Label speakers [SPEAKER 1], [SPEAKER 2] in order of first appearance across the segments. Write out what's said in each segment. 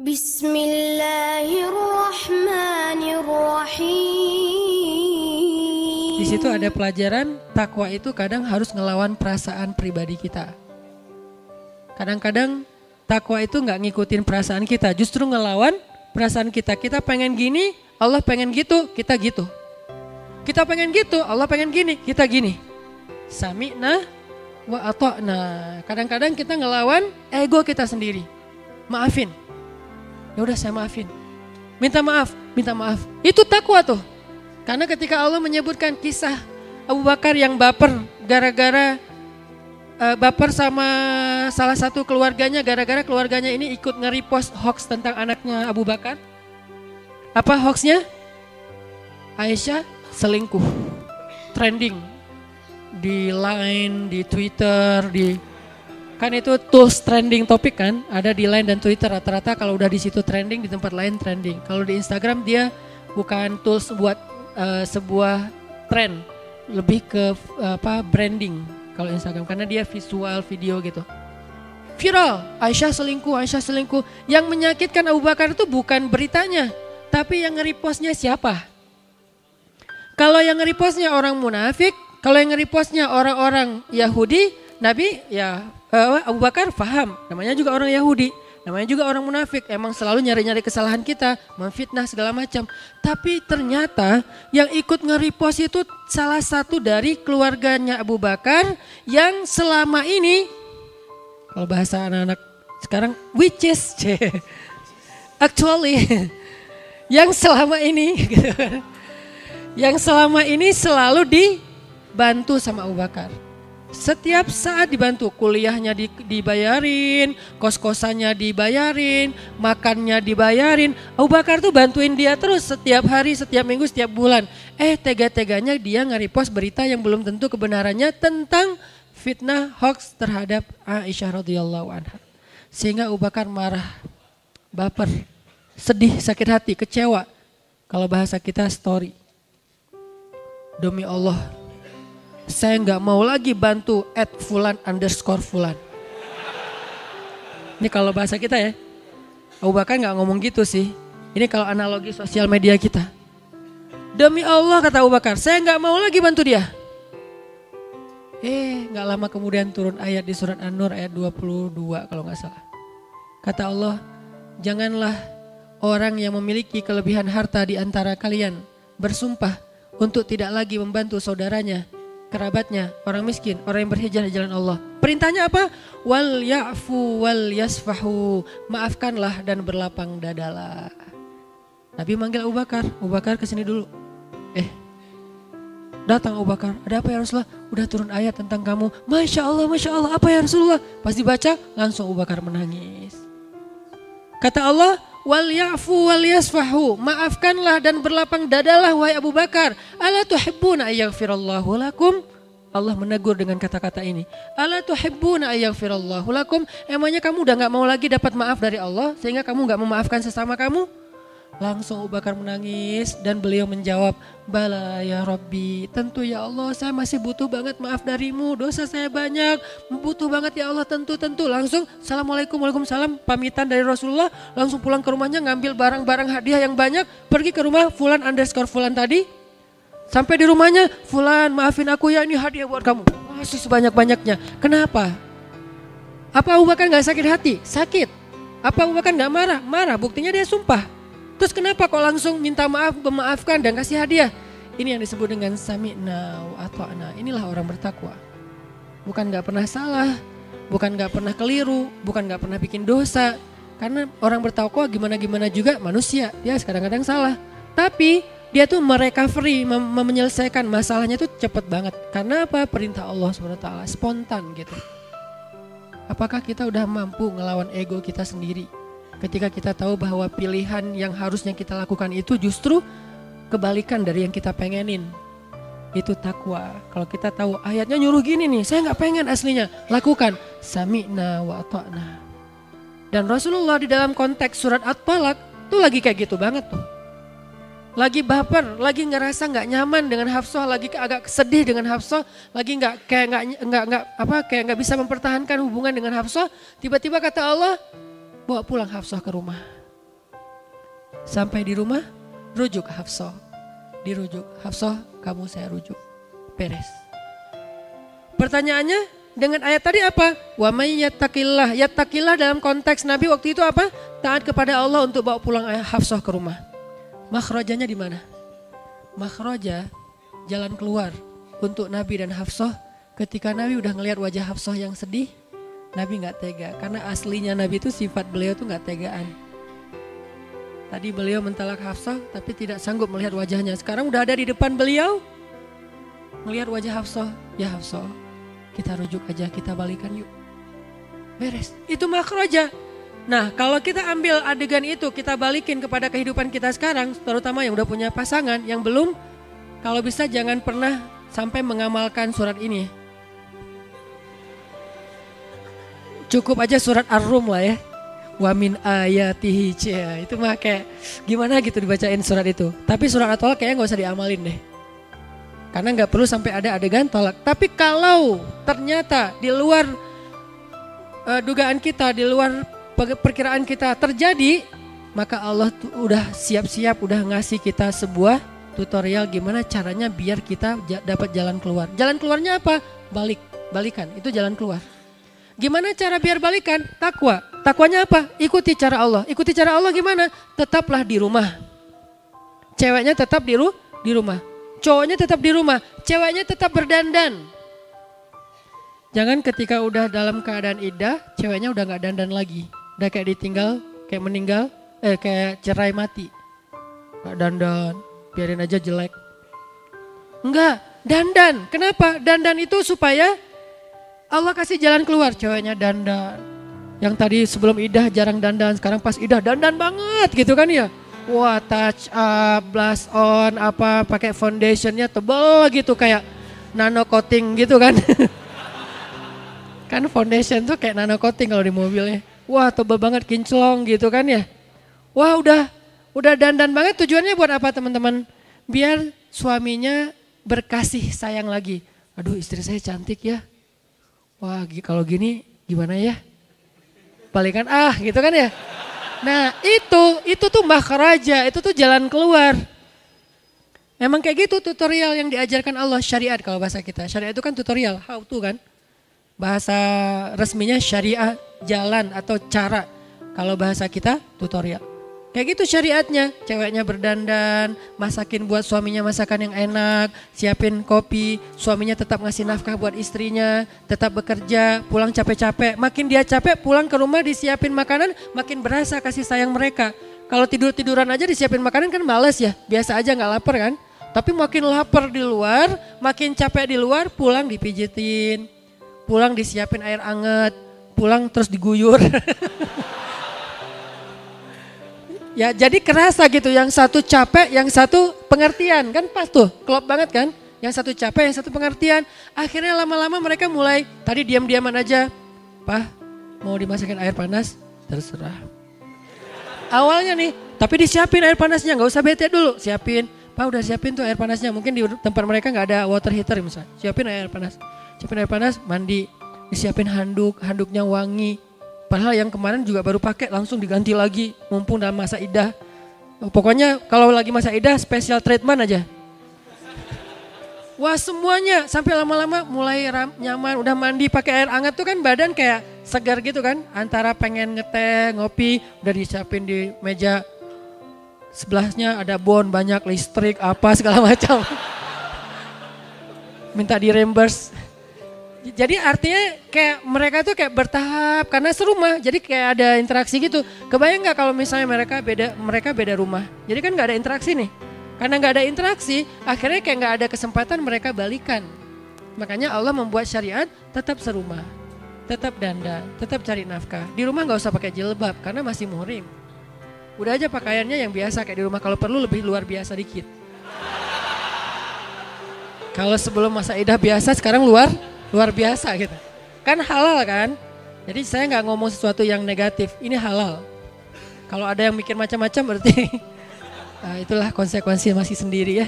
[SPEAKER 1] Bismillahirrahmanirrahim.
[SPEAKER 2] Di situ ada pelajaran takwa itu kadang harus ngelawan perasaan pribadi kita. Kadang-kadang takwa itu nggak ngikutin perasaan kita, justru ngelawan perasaan kita. Kita pengen gini, Allah pengen gitu, kita gitu. Kita pengen gitu, Allah pengen gini, kita gini. Sami'na wa ata'na. Kadang-kadang kita ngelawan ego kita sendiri. Maafin. Ya udah saya maafin. Minta maaf, minta maaf. Itu takwa tuh. Karena ketika Allah menyebutkan kisah Abu Bakar yang baper gara-gara baper sama salah satu keluarganya, gara-gara keluarganya ini ikut nge-repost hoax tentang anaknya Abu Bakar. Apa hoaxnya? Aisyah selingkuh. Trending di Line, di Twitter, kan itu tools trending topik kan, ada di Line dan Twitter. Rata-rata kalau udah di situ trending, di tempat lain trending. Kalau di Instagram dia bukan tools buat sebuah trend, lebih ke branding kalau Instagram, karena dia visual video gitu. Viral, Aisyah selingkuh. Yang menyakitkan Abu Bakar itu bukan beritanya, tapi yang nge-repostnya siapa? Kalau yang nge-repostnya orang munafik, kalau yang nge-repostnya orang-orang Yahudi, Nabi ya Abu Bakar paham, namanya juga orang Yahudi, namanya juga orang munafik, emang selalu nyari-nyari kesalahan kita, memfitnah segala macam. Tapi ternyata yang ikut nge-repost itu salah satu dari keluarganya Abu Bakar yang selama ini, kalau bahasa anak-anak sekarang, which is actually yang selama ini gitu kan, yang selama ini selalu dibantu sama Abu Bakar. Setiap saat dibantu, kuliahnya dibayarin, kos-kosannya dibayarin, makannya dibayarin. Abu Bakar tuh bantuin dia terus setiap hari, setiap minggu, setiap bulan. Tega-teganya dia nge-repost berita yang belum tentu kebenarannya tentang fitnah hoax terhadap Aisyah radhiyallahu anha. Sehingga Abu Bakar marah, baper, sedih, sakit hati, kecewa. Kalau bahasa kita story. Demi Allah, saya nggak mau lagi bantu @fulan_fulan. Ini kalau bahasa kita ya. Abu Bakar nggak ngomong gitu sih. Ini kalau analogi sosial media kita. Demi Allah kata Abu Bakar, saya nggak mau lagi bantu dia. Nggak lama kemudian turun ayat di surat An-Nur ayat 22 kalau nggak salah. Kata Allah, janganlah orang yang memiliki kelebihan harta di antara kalian bersumpah untuk tidak lagi membantu saudaranya, kerabatnya, orang miskin, orang yang berhijrah di jalan Allah. Perintahnya apa? Wal ya'fu wal yasfahu. Maafkanlah dan berlapang dadalah. Nabi manggil Abu Bakar kesini dulu. Datang Abu Bakar, ada apa ya Rasulullah? Udah turun ayat tentang kamu. Masya Allah, apa ya Rasulullah? Pas dibaca, langsung Abu Bakar menangis. Kata Allah, wal ya'fu wal yasfahu. Maafkanlah dan berlapang dadalah wahai Abu Bakar. Ala tuhibbuna ayyaghfirallahu lakum? Allah menegur dengan kata-kata ini. Ala tuhibbuna ayyaghfirallahu lakum? Emangnya kamu udah gak mau lagi dapat maaf dari Allah sehingga kamu gak memaafkan sesama kamu? Langsung Abu Bakar menangis dan beliau menjawab, bala ya Rabbi, tentu ya Allah, saya masih butuh banget maaf darimu, dosa saya banyak, butuh banget ya Allah, tentu. Langsung Assalamualaikum, waalaikumsalam, pamitan dari Rasulullah, langsung pulang ke rumahnya ngambil barang-barang hadiah yang banyak, pergi ke rumah fulan_fulan tadi. Sampai di rumahnya, Fulan maafin aku ya, ini hadiah buat kamu, masih sebanyak-banyaknya. Kenapa? Apa Abu Bakar gak sakit hati? Sakit. Apa Abu Bakar gak marah? Marah, buktinya dia sumpah. Terus kenapa kok langsung minta maaf, memaafkan dan kasih hadiah? Ini yang disebut dengan sami'na wa ata'na. Inilah orang bertakwa. Bukan gak pernah salah, bukan gak pernah keliru, bukan gak pernah bikin dosa. Karena orang bertakwa gimana-gimana juga manusia, dia kadang-kadang salah. Tapi dia tuh merecovery, menyelesaikan masalahnya tuh cepet banget. Karena apa? Perintah Allah SWT, spontan gitu. Apakah kita udah mampu ngelawan ego kita sendiri? Ketika kita tahu bahwa pilihan yang harusnya kita lakukan itu justru kebalikan dari yang kita pengenin. Itu takwa. Kalau kita tahu ayatnya nyuruh gini nih, saya gak pengen aslinya. Lakukan. Sami'na wa ata'na. Dan Rasulullah di dalam konteks surat At-Talaq tuh lagi kayak gitu banget tuh. Lagi baper, lagi ngerasa gak nyaman dengan Hafsah, lagi agak sedih dengan Hafsah, lagi kayak gak bisa mempertahankan hubungan dengan Hafsah. Tiba-tiba kata Allah, bawa pulang Hafsah ke rumah. Sampai di rumah, rujuk Hafsah. Dirujuk, Hafsah kamu saya rujuk. Beres. Pertanyaannya dengan ayat tadi apa? Wa may yattaqillah. Yattaqillah dalam konteks Nabi waktu itu apa? Taat kepada Allah untuk bawa pulang Hafsah ke rumah. Makhrajanya di mana? Makhraja, jalan keluar untuk Nabi dan Hafsah. Ketika Nabi udah ngelihat wajah Hafsah yang sedih, Nabi gak tega. Karena aslinya Nabi itu sifat beliau tuh gak tegaan. Tadi beliau mentalak Hafsah tapi tidak sanggup melihat wajahnya. Sekarang udah ada di depan beliau, melihat wajah Hafsah. Ya Hafsah, kita rujuk aja, kita balikan yuk. Beres, itu makhraja. Nah kalau kita ambil adegan itu, kita balikin kepada kehidupan kita sekarang, terutama yang udah punya pasangan, yang belum, kalau bisa jangan pernah sampai mengamalkan surat ini. Cukup aja surat Ar-Rum lah ya. Wa min ayatihi, itu mah kayak gimana gitu dibacain surat itu. Tapi surat At-Tolak kayaknya gak usah diamalin deh. Karena gak perlu sampai ada adegan tolak. Tapi kalau ternyata di luar dugaan kita, di luar perkiraan kita terjadi, maka Allah udah siap-siap, udah ngasih kita sebuah tutorial gimana caranya biar kita dapat jalan keluar. Jalan keluarnya apa? Balikan, itu jalan keluar. Gimana cara biar balikan? Takwa. Takwanya apa? Ikuti cara Allah. Ikuti cara Allah gimana? Tetaplah di rumah. Ceweknya tetap di rumah. Cowoknya tetap di rumah. Ceweknya tetap berdandan. Jangan ketika udah dalam keadaan iddah, ceweknya udah gak dandan lagi. Udah kayak ditinggal, kayak meninggal, kayak cerai mati. Gak dandan, biarin aja jelek. Enggak, dandan. Kenapa? Dandan itu supaya Allah kasih jalan keluar. Ceweknya dandan. Yang tadi sebelum iddah jarang dandan, sekarang pas iddah dandan banget gitu kan ya. Wah, touch up, blush on, apa pakai foundationnya tebal gitu kayak nano coating gitu kan. Kan foundation tuh kayak nano coating kalau di mobilnya. Wah, tebal banget, kinclong gitu kan ya. Wah, udah dandan banget. Tujuannya buat apa teman-teman? Biar suaminya berkasih sayang lagi. Aduh, istri saya cantik ya. Wah, kalau gini gimana ya? Balikan gitu kan ya. Nah itu tuh makhraja, itu tuh jalan keluar. Memang kayak gitu tutorial yang diajarkan Allah, syariat kalau bahasa kita. Syariat itu kan tutorial, how to kan. Bahasa resminya syariah, jalan atau cara. Kalau bahasa kita tutorial. Kayak gitu syariatnya, ceweknya berdandan, masakin buat suaminya masakan yang enak, siapin kopi, suaminya tetap ngasih nafkah buat istrinya, tetap bekerja, pulang capek-capek. Makin dia capek pulang ke rumah disiapin makanan, makin berasa kasih sayang mereka. Kalau tidur-tiduran aja disiapin makanan kan males ya, biasa aja gak lapar kan. Tapi makin lapar di luar, makin capek di luar, pulang dipijitin, pulang disiapin air anget, pulang terus diguyur. Ya jadi kerasa gitu, yang satu capek, yang satu pengertian, kan pas tuh, klop banget kan. Yang satu capek, yang satu pengertian. Akhirnya lama-lama mereka mulai, tadi diam-diaman aja. Pak, mau dimasakin air panas? Terserah. Awalnya nih, tapi disiapin air panasnya, gak usah bete dulu, siapin. Pak udah siapin tuh air panasnya, mungkin di tempat mereka gak ada water heater misalnya. Siapin air panas, mandi, disiapin handuknya wangi. Padahal yang kemarin juga baru pakai langsung diganti lagi mumpung dalam masa iddah. Pokoknya kalau lagi masa iddah special treatment aja. Wah semuanya sampai lama-lama mulai nyaman, udah mandi pakai air hangat tuh kan badan kayak segar gitu kan. Antara pengen ngeteh, ngopi, udah disiapin di meja. Sebelahnya ada bon banyak listrik apa segala macam. Minta di reimburse. Jadi artinya kayak mereka tuh kayak bertahap karena serumah, jadi kayak ada interaksi gitu. Kebayang nggak kalau misalnya mereka beda rumah, jadi kan nggak ada interaksi nih. Karena nggak ada interaksi, akhirnya kayak nggak ada kesempatan mereka balikan. Makanya Allah membuat syariat tetap serumah, tetap dandan, tetap cari nafkah. Di rumah nggak usah pakai jilbab karena masih muhrim. Udah aja pakaiannya yang biasa kayak di rumah, kalau perlu lebih luar biasa dikit. Kalau sebelum masa iddah biasa, sekarang luar biasa gitu. Kan halal kan? Jadi saya nggak ngomong sesuatu yang negatif, ini halal. Kalau ada yang mikir macam-macam berarti itulah konsekuensi masih sendiri ya.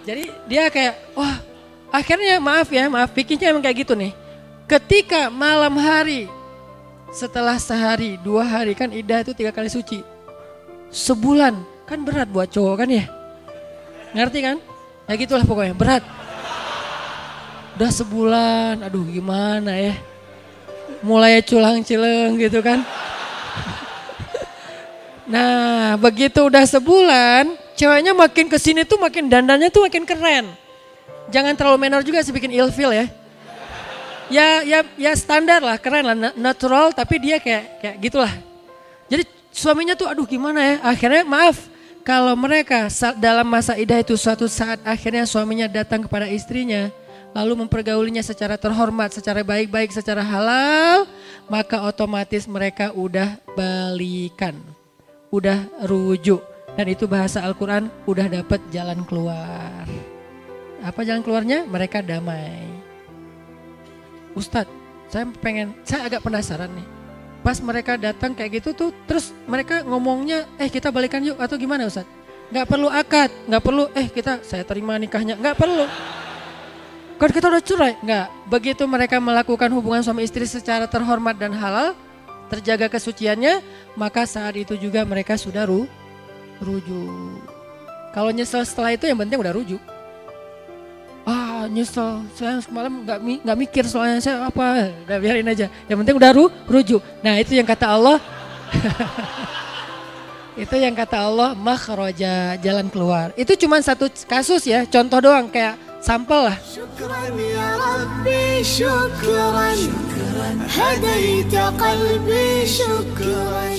[SPEAKER 2] Jadi dia kayak, wah akhirnya maaf pikirnya emang kayak gitu nih. Ketika malam hari, setelah sehari, 2 hari kan iddah itu 3 kali suci. sebulan. Kan berat buat cowok kan ya. Ngerti kan? Ya gitulah pokoknya, berat. Udah sebulan, aduh gimana ya. Mulai culang-cileng gitu kan. Nah begitu udah sebulan, ceweknya makin kesini tuh makin dandannya tuh makin keren. Jangan terlalu menor juga sih bikin ilfil ya. Ya standar lah, keren lah, natural tapi dia kayak gitulah. Jadi suaminya tuh aduh gimana ya, akhirnya maaf. Kalau mereka dalam masa idah itu suatu saat akhirnya suaminya datang kepada istrinya. Lalu mempergaulinya secara terhormat, secara baik-baik, secara halal. Maka otomatis mereka udah balikan. Udah rujuk. Dan itu bahasa Al-Quran udah dapat jalan keluar. Apa jalan keluarnya? Mereka damai. Ustadz, saya agak penasaran nih. Pas mereka datang kayak gitu tuh, terus mereka ngomongnya, kita balikan yuk atau gimana Ustadz? Gak perlu akad, gak perlu, saya terima nikahnya, gak perlu. Kan kita udah cerai, enggak. Begitu mereka melakukan hubungan suami istri secara terhormat dan halal, terjaga kesuciannya, maka saat itu juga mereka sudah rujuk. Kalau nyesel setelah itu yang penting udah rujuk. Nyesel, saya semalam nggak mikir soalnya saya apa, udah biarin aja. Yang penting udah rujuk. Nah itu yang kata Allah, itu yang kata Allah makhraja, jalan keluar. Itu cuma satu kasus ya, contoh doang kayak sampel lah. Syukran ya Rabbi, syukran, hadaita qalbi, syukran.